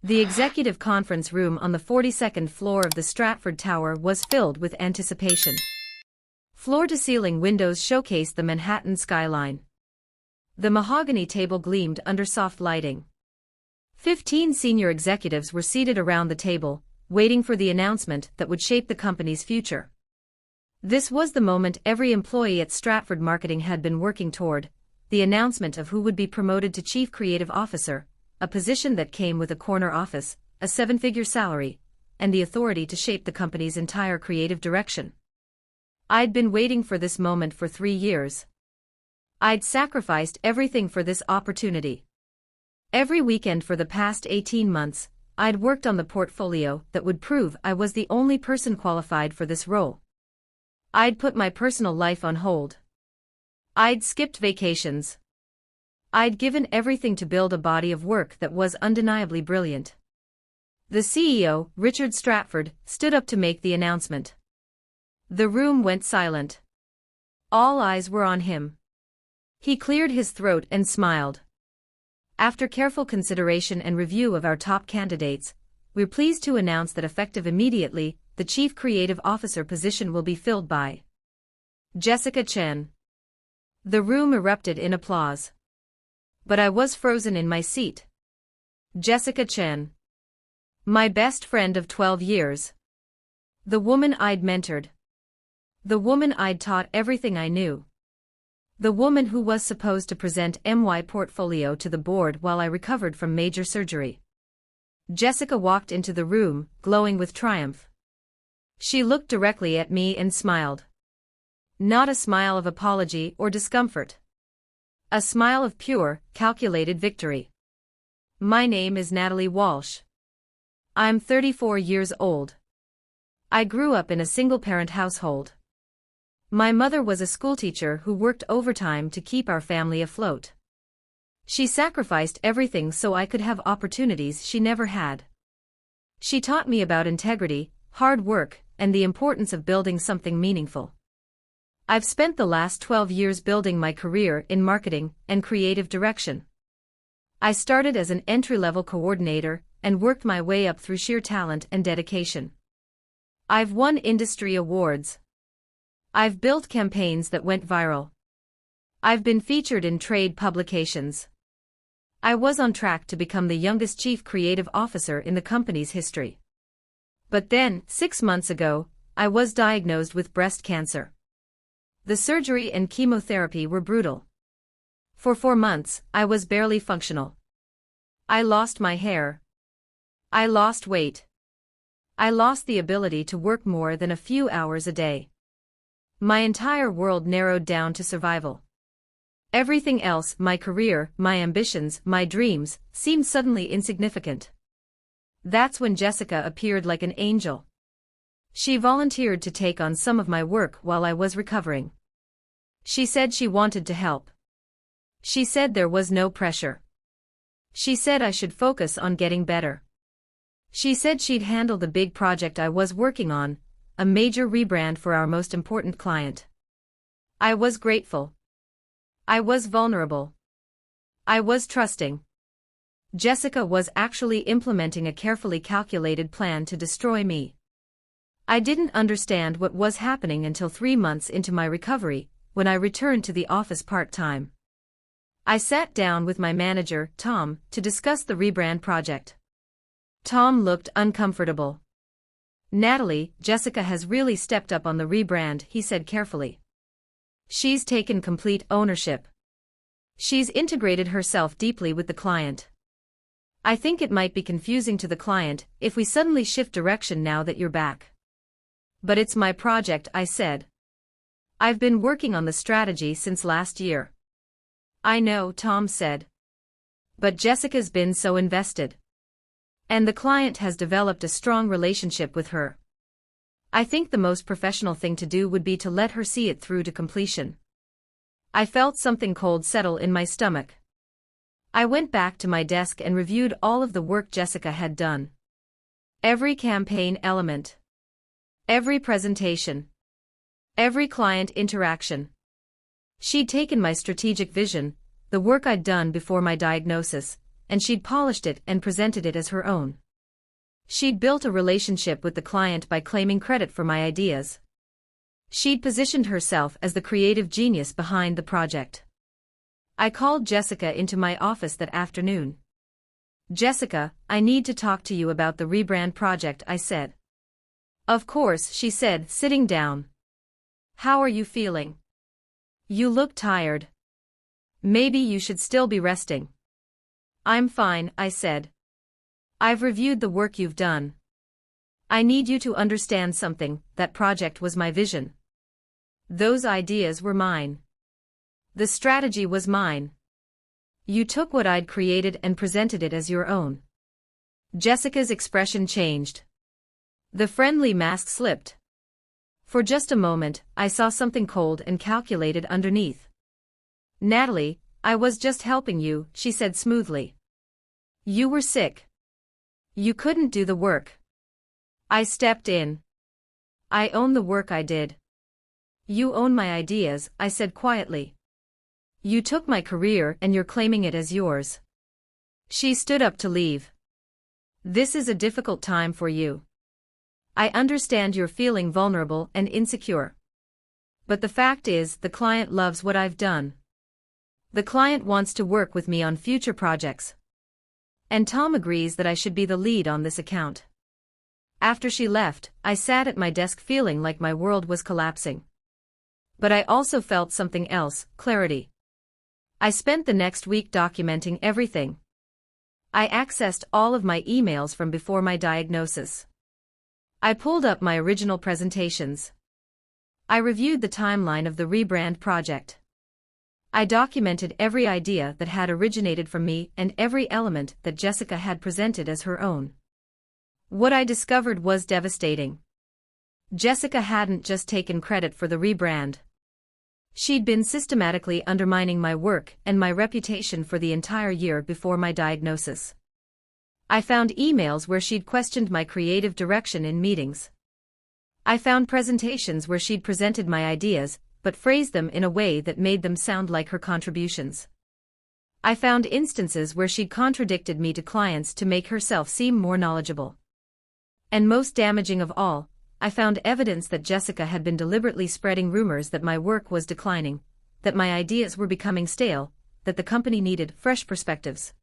The executive conference room on the 42nd floor of the Stratford Tower was filled with anticipation. Floor-to-ceiling windows showcased the Manhattan skyline. The mahogany table gleamed under soft lighting. 15 senior executives were seated around the table, waiting for the announcement that would shape the company's future. This was the moment every employee at Stratford Marketing had been working toward, the announcement of who would be promoted to Chief Creative Officer, a position that came with a corner office, a seven-figure salary, and the authority to shape the company's entire creative direction. I'd been waiting for this moment for 3 years. I'd sacrificed everything for this opportunity. Every weekend for the past 18 months, I'd worked on the portfolio that would prove I was the only person qualified for this role. I'd put my personal life on hold. I'd skipped vacations. I'd given everything to build a body of work that was undeniably brilliant. The CEO, Richard Stratford, stood up to make the announcement. The room went silent. All eyes were on him. He cleared his throat and smiled. After careful consideration and review of our top candidates, we're pleased to announce that effective immediately, the Chief Creative Officer position will be filled by Jessica Chen. The room erupted in applause. But I was frozen in my seat. Jessica Chen. My best friend of 12 years. The woman I'd mentored. The woman I'd taught everything I knew. The woman who was supposed to present my portfolio to the board while I recovered from major surgery. Jessica walked into the room, glowing with triumph. She looked directly at me and smiled. Not a smile of apology or discomfort. A smile of pure, calculated victory. My name is Natalie Walsh. I'm 34 years old. I grew up in a single-parent household. My mother was a schoolteacher who worked overtime to keep our family afloat. She sacrificed everything so I could have opportunities she never had. She taught me about integrity, hard work, and the importance of building something meaningful. I've spent the last 12 years building my career in marketing and creative direction. I started as an entry-level coordinator and worked my way up through sheer talent and dedication. I've won industry awards. I've built campaigns that went viral. I've been featured in trade publications. I was on track to become the youngest Chief Creative Officer in the company's history. But then, 6 months ago, I was diagnosed with breast cancer. The surgery and chemotherapy were brutal. For 4 months, I was barely functional. I lost my hair. I lost weight. I lost the ability to work more than a few hours a day. My entire world narrowed down to survival. Everything else, my career, my ambitions, my dreams, seemed suddenly insignificant. That's when Jessica appeared like an angel. She volunteered to take on some of my work while I was recovering. She said she wanted to help. She said there was no pressure. She said I should focus on getting better. She said she'd handle the big project I was working on, a major rebrand for our most important client. I was grateful. I was vulnerable. I was trusting. Jessica was actually implementing a carefully calculated plan to destroy me. I didn't understand what was happening until 3 months into my recovery, when I returned to the office part-time. I sat down with my manager, Tom, to discuss the rebrand project. Tom looked uncomfortable. Natalie, Jessica has really stepped up on the rebrand, he said carefully. She's taken complete ownership. She's integrated herself deeply with the client. I think it might be confusing to the client if we suddenly shift direction now that you're back. But it's my project, I said. I've been working on the strategy since last year. I know, Tom said. But Jessica's been so invested. And the client has developed a strong relationship with her. I think the most professional thing to do would be to let her see it through to completion. I felt something cold settle in my stomach. I went back to my desk and reviewed all of the work Jessica had done. Every campaign element. Every presentation. Every client interaction. She'd taken my strategic vision, the work I'd done before my diagnosis, and she'd polished it and presented it as her own. She'd built a relationship with the client by claiming credit for my ideas. She'd positioned herself as the creative genius behind the project. I called Jessica into my office that afternoon. "Jessica, I need to talk to you about the rebrand project," I said. "Of course," she said, sitting down. "How are you feeling? You look tired. Maybe you should still be resting." "I'm fine," I said. "I've reviewed the work you've done. I need you to understand something, that project was my vision. Those ideas were mine. The strategy was mine. You took what I'd created and presented it as your own." Jessica's expression changed. The friendly mask slipped. For just a moment, I saw something cold and calculated underneath. "Natalie, I was just helping you," she said smoothly. "You were sick. You couldn't do the work. I stepped in. I own the work I did." "You own my ideas," I said quietly. "You took my career and you're claiming it as yours." She stood up to leave. "This is a difficult time for you. I understand you're feeling vulnerable and insecure. But the fact is, the client loves what I've done. The client wants to work with me on future projects. And Tom agrees that I should be the lead on this account." After she left, I sat at my desk feeling like my world was collapsing. But I also felt something else, clarity. I spent the next week documenting everything. I accessed all of my emails from before my diagnosis. I pulled up my original presentations. I reviewed the timeline of the rebrand project. I documented every idea that had originated from me and every element that Jessica had presented as her own. What I discovered was devastating. Jessica hadn't just taken credit for the rebrand. She'd been systematically undermining my work and my reputation for the entire year before my diagnosis. I found emails where she'd questioned my creative direction in meetings. I found presentations where she'd presented my ideas, but phrased them in a way that made them sound like her contributions. I found instances where she'd contradicted me to clients to make herself seem more knowledgeable. And most damaging of all, I found evidence that Jessica had been deliberately spreading rumors that my work was declining, that my ideas were becoming stale, that the company needed fresh perspectives.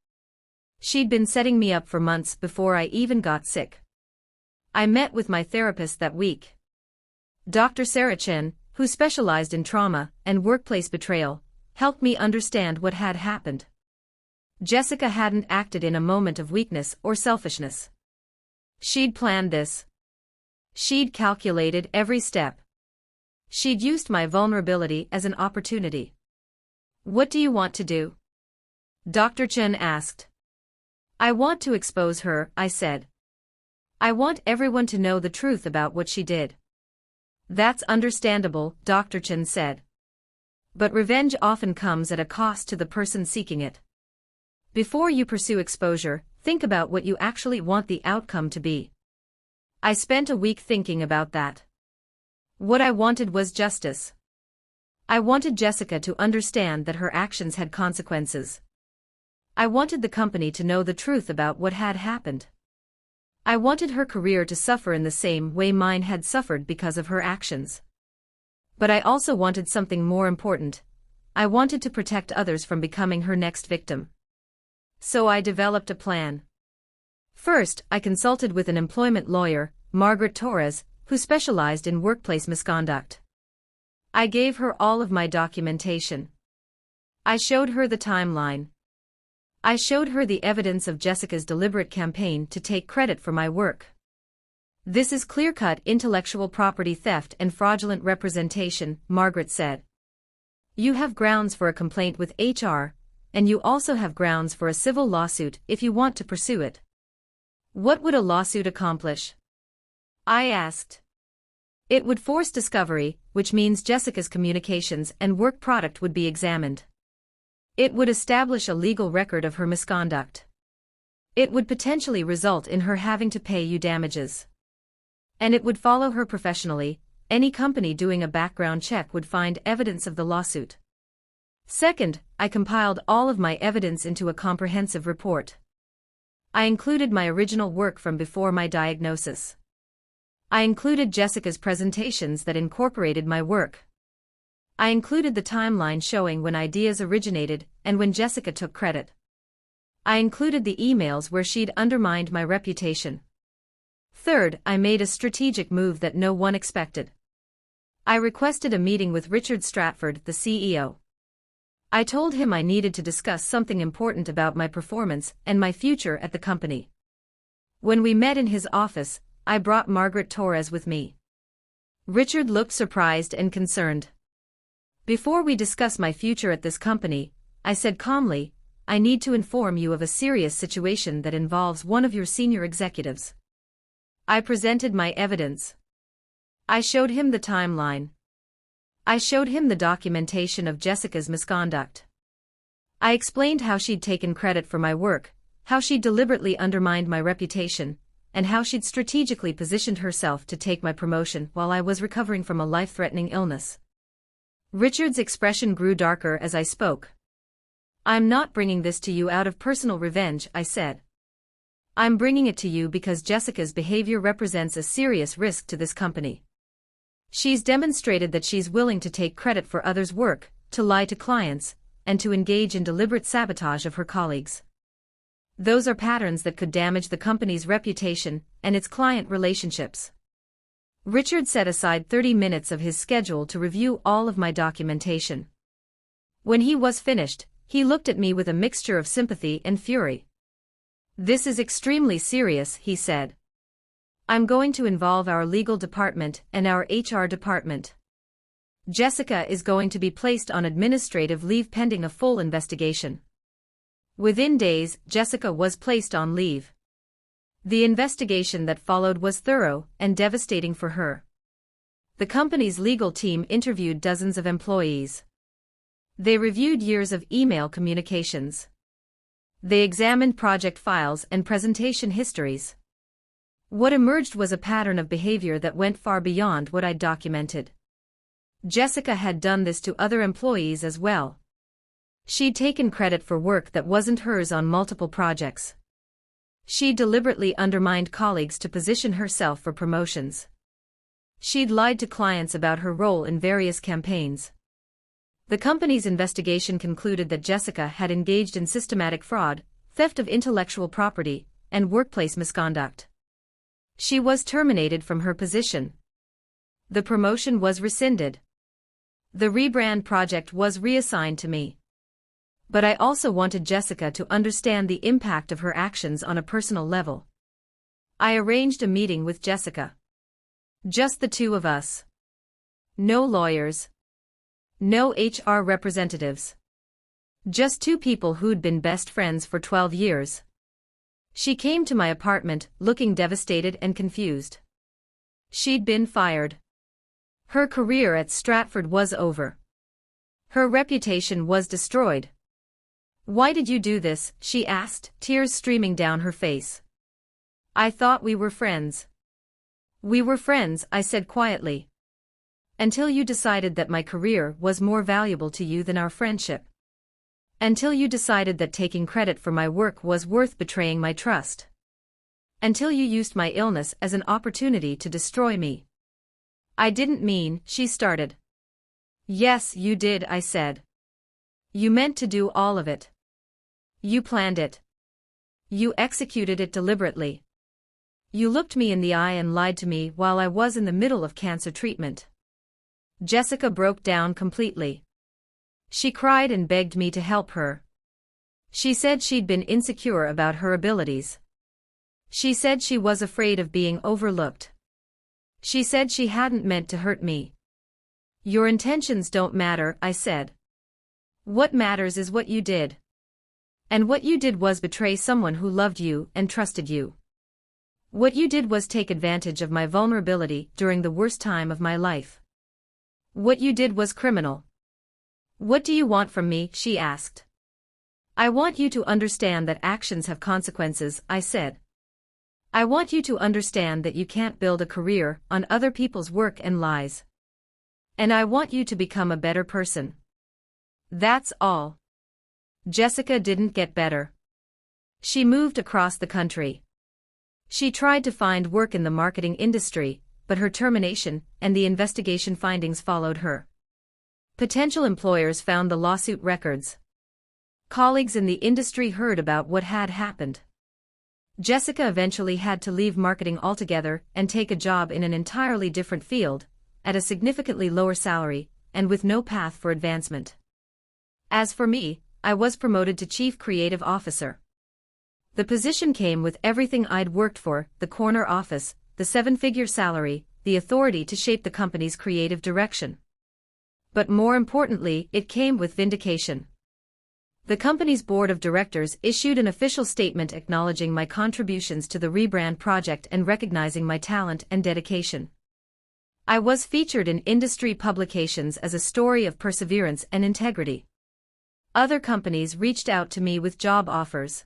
She'd been setting me up for months before I even got sick. I met with my therapist that week. Dr. Sarah Chen, who specialized in trauma and workplace betrayal, helped me understand what had happened. Jessica hadn't acted in a moment of weakness or selfishness. She'd planned this. She'd calculated every step. She'd used my vulnerability as an opportunity. "What do you want to do?" Dr. Chen asked. "I want to expose her," I said. "I want everyone to know the truth about what she did." "That's understandable," Dr. Chen said. "But revenge often comes at a cost to the person seeking it. Before you pursue exposure, think about what you actually want the outcome to be." I spent a week thinking about that. What I wanted was justice. I wanted Jessica to understand that her actions had consequences. I wanted the company to know the truth about what had happened. I wanted her career to suffer in the same way mine had suffered because of her actions. But I also wanted something more important. I wanted to protect others from becoming her next victim. So I developed a plan. First, I consulted with an employment lawyer, Margaret Torres, who specialized in workplace misconduct. I gave her all of my documentation. I showed her the timeline. I showed her the evidence of Jessica's deliberate campaign to take credit for my work. "This is clear-cut intellectual property theft and fraudulent representation," Margaret said. "You have grounds for a complaint with HR, and you also have grounds for a civil lawsuit if you want to pursue it." "What would a lawsuit accomplish?" I asked. "It would force discovery, which means Jessica's communications and work product would be examined. It would establish a legal record of her misconduct. It would potentially result in her having to pay you damages. And it would follow her professionally. Any company doing a background check would find evidence of the lawsuit." Second, I compiled all of my evidence into a comprehensive report. I included my original work from before my diagnosis. I included Jessica's presentations that incorporated my work. I included the timeline showing when ideas originated and when Jessica took credit. I included the emails where she'd undermined my reputation. Third, I made a strategic move that no one expected. I requested a meeting with Richard Stratford, the CEO. I told him I needed to discuss something important about my performance and my future at the company. When we met in his office, I brought Margaret Torres with me. Richard looked surprised and concerned. Before we discuss my future at this company, I said calmly, I need to inform you of a serious situation that involves one of your senior executives. I presented my evidence. I showed him the timeline. I showed him the documentation of Jessica's misconduct. I explained how she'd taken credit for my work, how she'd deliberately undermined my reputation, and how she'd strategically positioned herself to take my promotion while I was recovering from a life-threatening illness. Richard's expression grew darker as I spoke. I'm not bringing this to you out of personal revenge, I said. I'm bringing it to you because Jessica's behavior represents a serious risk to this company. She's demonstrated that she's willing to take credit for others' work, to lie to clients, and to engage in deliberate sabotage of her colleagues. Those are patterns that could damage the company's reputation and its client relationships. Richard set aside 30 minutes of his schedule to review all of my documentation. When he was finished, he looked at me with a mixture of sympathy and fury. This is extremely serious, he said. I'm going to involve our legal department and our HR department. Jessica is going to be placed on administrative leave pending a full investigation. Within days, Jessica was placed on leave. The investigation that followed was thorough and devastating for her. The company's legal team interviewed dozens of employees. They reviewed years of email communications. They examined project files and presentation histories. What emerged was a pattern of behavior that went far beyond what I'd documented. Jessica had done this to other employees as well. She'd taken credit for work that wasn't hers on multiple projects. She deliberately undermined colleagues to position herself for promotions. She'd lied to clients about her role in various campaigns. The company's investigation concluded that Jessica had engaged in systematic fraud, theft of intellectual property, and workplace misconduct. She was terminated from her position. The promotion was rescinded. The rebrand project was reassigned to me. But I also wanted Jessica to understand the impact of her actions on a personal level. I arranged a meeting with Jessica. Just the two of us. No lawyers. No HR representatives. Just two people who'd been best friends for 12 years. She came to my apartment, looking devastated and confused. She'd been fired. Her career at Stratford was over. Her reputation was destroyed. Why did you do this? She asked, tears streaming down her face. I thought we were friends. We were friends, I said quietly. Until you decided that my career was more valuable to you than our friendship. Until you decided that taking credit for my work was worth betraying my trust. Until you used my illness as an opportunity to destroy me. I didn't mean, she started. Yes, you did, I said. You meant to do all of it. You planned it. You executed it deliberately. You looked me in the eye and lied to me while I was in the middle of cancer treatment. Jessica broke down completely. She cried and begged me to help her. She said she'd been insecure about her abilities. She said she was afraid of being overlooked. She said she hadn't meant to hurt me. Your intentions don't matter, I said. What matters is what you did. And what you did was betray someone who loved you and trusted you. What you did was take advantage of my vulnerability during the worst time of my life. What you did was criminal. What do you want from me? She asked. I want you to understand that actions have consequences, I said. I want you to understand that you can't build a career on other people's work and lies. And I want you to become a better person. That's all. Jessica didn't get better. She moved across the country. She tried to find work in the marketing industry, but her termination and the investigation findings followed her. Potential employers found the lawsuit records. Colleagues in the industry heard about what had happened. Jessica eventually had to leave marketing altogether and take a job in an entirely different field, at a significantly lower salary, and with no path for advancement. As for me, I was promoted to Chief Creative Officer. The position came with everything I'd worked for: the corner office, the seven-figure salary, the authority to shape the company's creative direction. But more importantly, it came with vindication. The company's board of directors issued an official statement acknowledging my contributions to the rebrand project and recognizing my talent and dedication. I was featured in industry publications as a story of perseverance and integrity. Other companies reached out to me with job offers.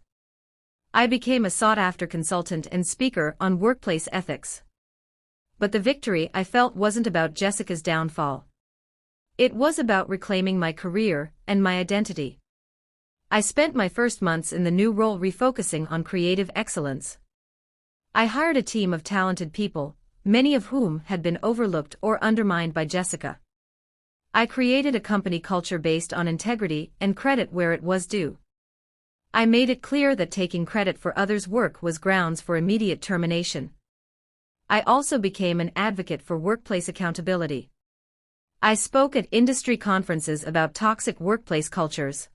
I became a sought-after consultant and speaker on workplace ethics. But the victory I felt wasn't about Jessica's downfall. It was about reclaiming my career and my identity. I spent my first months in the new role refocusing on creative excellence. I hired a team of talented people, many of whom had been overlooked or undermined by Jessica. I created a company culture based on integrity and credit where it was due. I made it clear that taking credit for others' work was grounds for immediate termination. I also became an advocate for workplace accountability. I spoke at industry conferences about toxic workplace cultures.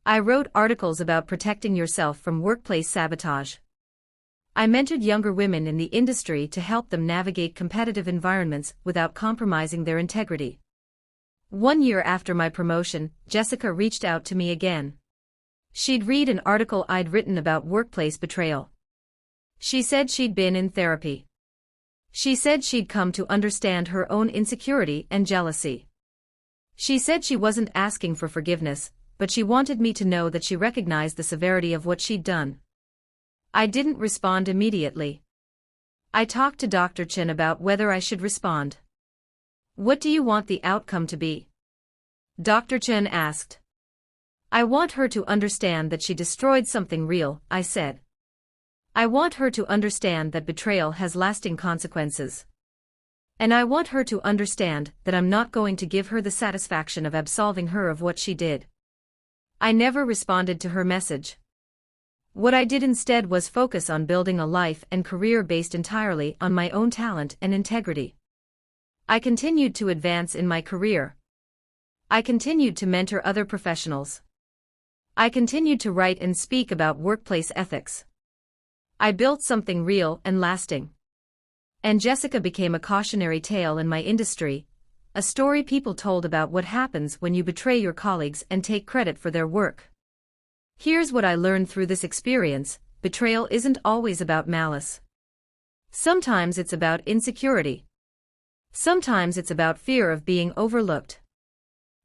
I wrote articles about protecting yourself from workplace sabotage. I mentored younger women in the industry to help them navigate competitive environments without compromising their integrity. 1 year after my promotion, Jessica reached out to me again. She'd read an article I'd written about workplace betrayal. She said she'd been in therapy. She said she'd come to understand her own insecurity and jealousy. She said she wasn't asking for forgiveness, but she wanted me to know that she recognized the severity of what she'd done. I didn't respond immediately. I talked to Dr. Chen about whether I should respond. "What do you want the outcome to be?" Dr. Chen asked. "I want her to understand that she destroyed something real," I said. "I want her to understand that betrayal has lasting consequences. And I want her to understand that I'm not going to give her the satisfaction of absolving her of what she did." I never responded to her message. What I did instead was focus on building a life and career based entirely on my own talent and integrity. I continued to advance in my career. I continued to mentor other professionals. I continued to write and speak about workplace ethics. I built something real and lasting. And Jessica became a cautionary tale in my industry, a story people told about what happens when you betray your colleagues and take credit for their work. Here's what I learned through this experience: betrayal isn't always about malice. Sometimes it's about insecurity. Sometimes it's about fear of being overlooked.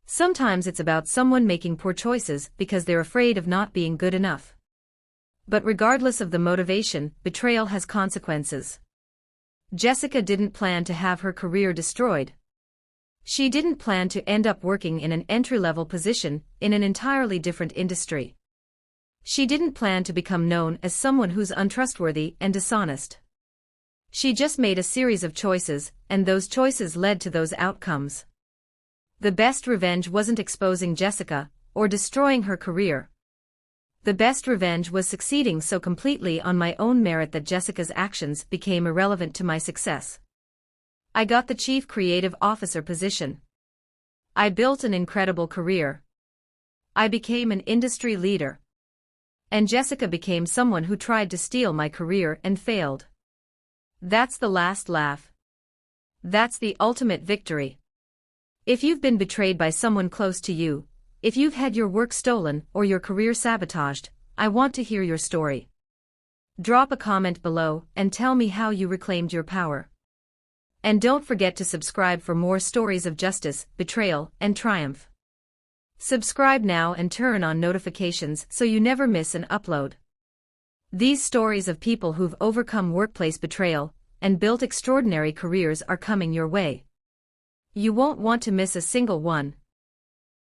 Sometimes it's about someone making poor choices because they're afraid of not being good enough. But regardless of the motivation, betrayal has consequences. Jessica didn't plan to have her career destroyed. She didn't plan to end up working in an entry-level position in an entirely different industry. She didn't plan to become known as someone who's untrustworthy and dishonest. She just made a series of choices, and those choices led to those outcomes. The best revenge wasn't exposing Jessica or destroying her career. The best revenge was succeeding so completely on my own merit that Jessica's actions became irrelevant to my success. I got the Chief Creative Officer position. I built an incredible career. I became an industry leader. And Jessica became someone who tried to steal my career and failed. That's the last laugh. That's the ultimate victory. If you've been betrayed by someone close to you, if you've had your work stolen or your career sabotaged, I want to hear your story. Drop a comment below and tell me how you reclaimed your power. And don't forget to subscribe for more stories of justice, betrayal, and triumph. Subscribe now and turn on notifications so you never miss an upload. These stories of people who've overcome workplace betrayal and built extraordinary careers are coming your way. You won't want to miss a single one.